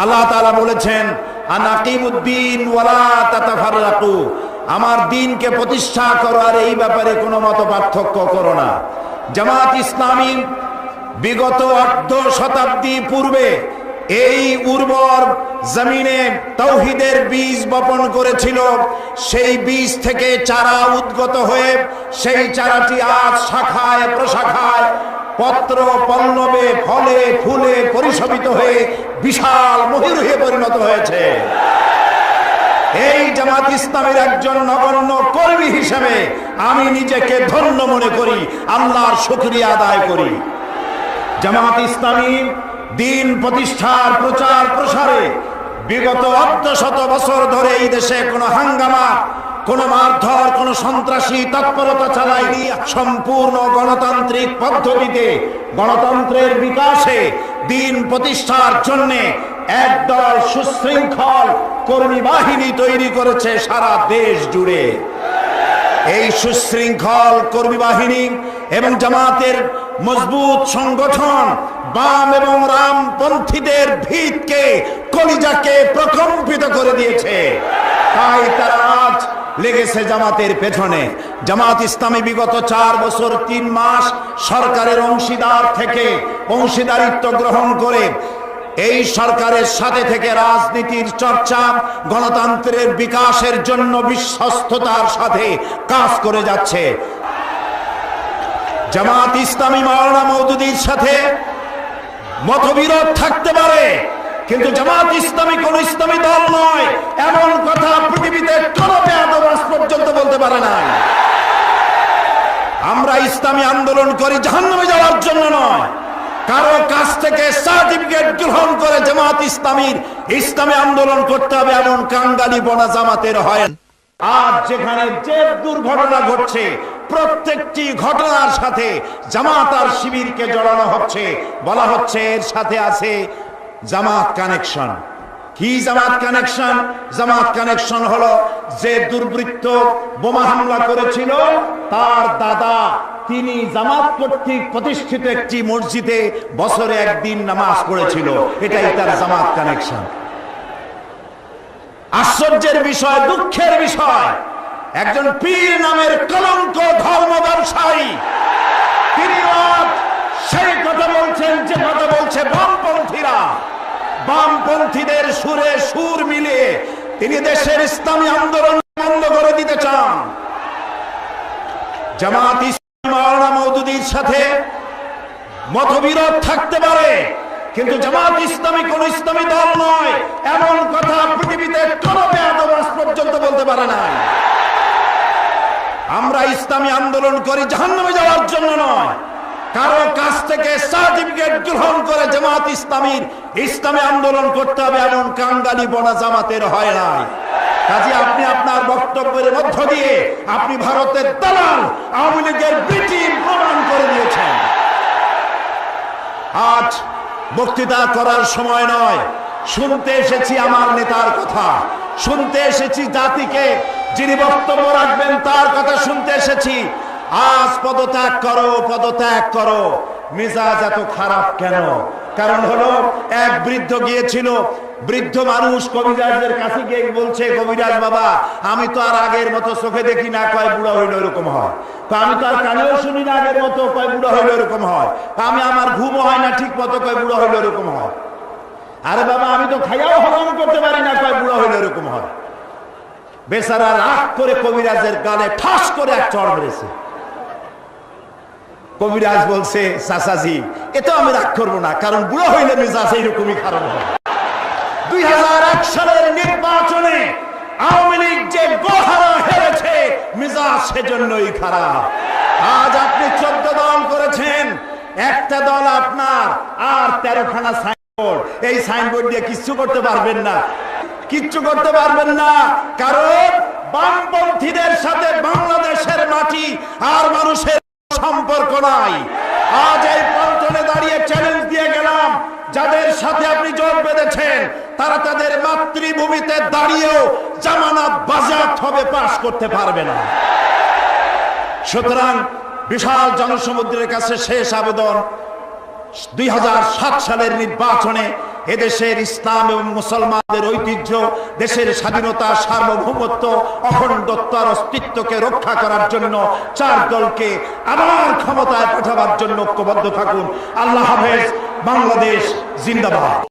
আল্লাহ তাআলা বলেছেন আনাকিমুদ্দিন ওয়ালা তাতাফাররাকু, আমার দ্বীনকে প্রতিষ্ঠা করো আর এই ব্যাপারে কোনো মত পার্থক্য করো না। জামাত ইসলামী বিগত 8 শতাব্দী পূর্বে এই উর্বর জমিনে তাওহীদের বীজ বপন করেছিল। সেই বীজ থেকে চারা উদ্গত হয়ে সেই চারাটি আজ শাখায় প্রশাখায় পত্র পল্লবে ফলে ফুলে পরিশোভিত হয়ে বিশাল মহিরুহে পরিণত হয়েছে। এই জামাত ইসলামের একজন নগণ্য কর্মী হিসেবে আমি নিজেকে ধন্য মনে করি, আল্লাহর শুকরিয়া আদায় করি। জামাত ইসলামী দ্বীন প্রতিষ্ঠার প্রচার প্রসারে বিগত 800 বছর ধরে এই দেশে কোনো হাঙ্গামা, কোনো মারধর, কোনো সন্ত্রাসী তৎপরতা চালায়নি। সম্পূর্ণ গণতান্ত্রিক পদ্ধতিতে গণতন্ত্রের বিকাশে দ্বীন প্রতিষ্ঠার জন্য একদল সুশৃঙ্খল কর্মী বাহিনী তৈরি করেছে সারা দেশ জুড়ে। এই সুশৃঙ্খল কর্মী বাহিনী এবং জামাতের মজবুত সংগঠন বাম এবং রামপন্থীদের ভিতকে, কলিজাকে প্রকম্পিত করে দিয়েছে। তাই তারা আজ লেগেছে জামাতের পেছনে। জামাত ইসলামী বিগত 4 বছর 3 মাস সরকারের অংশীদার থেকে অংশীদারিত্ব গ্রহণ করে এই সরকারের সাথে থেকে রাজনীতির চর্চা, গণতন্ত্রের বিকাশের জন্য বিশ্বস্ততার সাথে কাজ করে যাচ্ছে। জামাত ইসলামী মাওলানা মওদুদীর সাথে মতবিরোধ থাকতে পারে, কিন্তু জামাত ইসলামী কোন ইসলামী দল নয়, এমন কথা পৃথিবীতে কোন বেয়াদব আজ পর্যন্ত বলতে পারে না। আমরা ইসলামী আন্দোলন করি জাহান্নামে যাওয়ার জন্য নয়, কারো কাছ থেকে সার্টিফিকেট গ্রহণ করে জামাত ইসলামীর ইসলামী আন্দোলন করতে হবে এমন কাঙ্গালি বনা জামাতের হয়। আজ যেখানে যে দুর্ঘটনা ঘটছে প্রত্যেকটি ঘটনার সাথে জামাত আর শিবিরকে জড়ানো হচ্ছে, বলা হচ্ছে এর সাথে আছে জামাত কানেকশন। কি জামাত কানেকশন? জামাত কানেকশন হলো যে দুর্বৃত্ত বোমা হামলা করেছিল তার দাদা, তিনি জামাত কর্তৃক প্রতিষ্ঠিত একটি মসজিদে বছরে একদিন নামাজ পড়েছিল, এটাই তার জামাত কানেকশন। আশ্চর্যের বিষয়, দুঃখের বিষয়, একজন পীর নামের কলঙ্ক ধর্ম ব্যবসায়ী তিনি সেই কথা বলছেন যে কথা বলছে বামপন্থীরা। বামপন্থীদের সুরে সুর মিলিয়ে তিনি দেশের ইসলামী আন্দোলন বন্ধ করে দিতে চান। জামাত ইসলামী মাওলানা মওদুদীর সাথে মতবিরোধ থাকতে পারে, কিন্তু জামাত ইসলামী কোন ইসলামী দল নয়, এমন কথা পৃথিবীতে কোন বেয়াদব আজ পর্যন্ত বলতে পারে না। আমরা ইসলামী আন্দোলন করি জাহান্নামে যাওয়ার জন্য নয়, কারো কাছ থেকে সার্টিফিকেট গ্রহণ করে জামাত ইসলামীর ইসলামী আন্দোলন করতে হবে এমন কাঙ্গালি বনা জামাতের হয় নাই। কাজে আপনি আপনার বক্তব্যের মধ্য দিয়ে আপনি ভারতের দালাল আওয়ামী লীগের ব্রিটিশ প্রমাণ করে দিয়েছেন। আজ বক্তৃতা করার সময় নয়, শুনতে এসেছি আমার নেতার কথা, শুনতে এসেছি জাতিকে যিনি বক্তব্য রাখবেন তার কথা শুনতে এসেছি। আজ পদত্যাগ করো, পদত্যাগ করো। মেজাজ এত খারাপ কেন? কারণ হলো এক বৃদ্ধ গিয়েছিল, বৃদ্ধ মানুষ কবিরাজের কাছে গিয়ে বলছে, কবিরাজ বাবা আমি তো আর আগের মতো চোখে দেখি না, কয় বুড়া হইলো এরকম হয়, আমি তো আর কানেও শুনি না আগের মতো, কয় বুড়া হইলো এরকম হয়, আমি আমার ঘুমও হয় না ঠিক মতো, কয় বুড়া হইলো এরকম হয়। আরে বাবা আমি তো খাইয়াও হজম করতে পারি না, কয় বুড়া হইলো এরকম হয়। বেচারা রাগ করে কবিরাজের গালে ঠাস করে এক চড় মেরেছে। কবিরাজ বলছে, চাচাজি এতো আমি রাগ করবো না, কারণ বুড়ো হইলে মেজাজ এইরকমই খারাপ হয়। 2001 সালের নির্বাচনে আওয়ামী লীগ যে গোহারা হেরেছে মেজাজ সেজন্যই খারাপ। আজ আপনি 14 দল করেছেন, একটা দল আপনার আর 13খানা সাইনবোর্ড, এই সাইনবোর্ড দিয়ে কিচ্ছু করতে পারবেন না, কিচ্ছু করতে পারবেন না, কারণ বামপন্থীদের সাথে বাংলাদেশের মাটি আর মানুষের সম্পর্ক নাই। আজ এই পল্টনে দাঁড়িয়ে চ্যালেঞ্জ দিয়ে গেলাম, যাদের সাথে আপনি জোট বেঁধেছেন তারা তাদের মাতৃভূমিতে দাঁড়িয়েও জামানত বাজেয়াপ্ত হবে, পাশ করতে পারবে না। সুতরাং বিশাল জনসমুদ্রের কাছে শেষ আবেদন, 2007 সালের নির্বাচনে এদেশের ইসলাম এবং মুসলমানদের ঐতিহ্য, দেশের স্বাধীনতা, সার্বভৌমত্ব, অখণ্ডত্ব আর অস্তিত্বকে রক্ষা করার জন্য 4 দলকে আবার ক্ষমতায় পাঠাবার জন্য ঐক্যবদ্ধ থাকুন। আল্লাহ হাফেজ। বাংলাদেশ জিন্দাবাদ।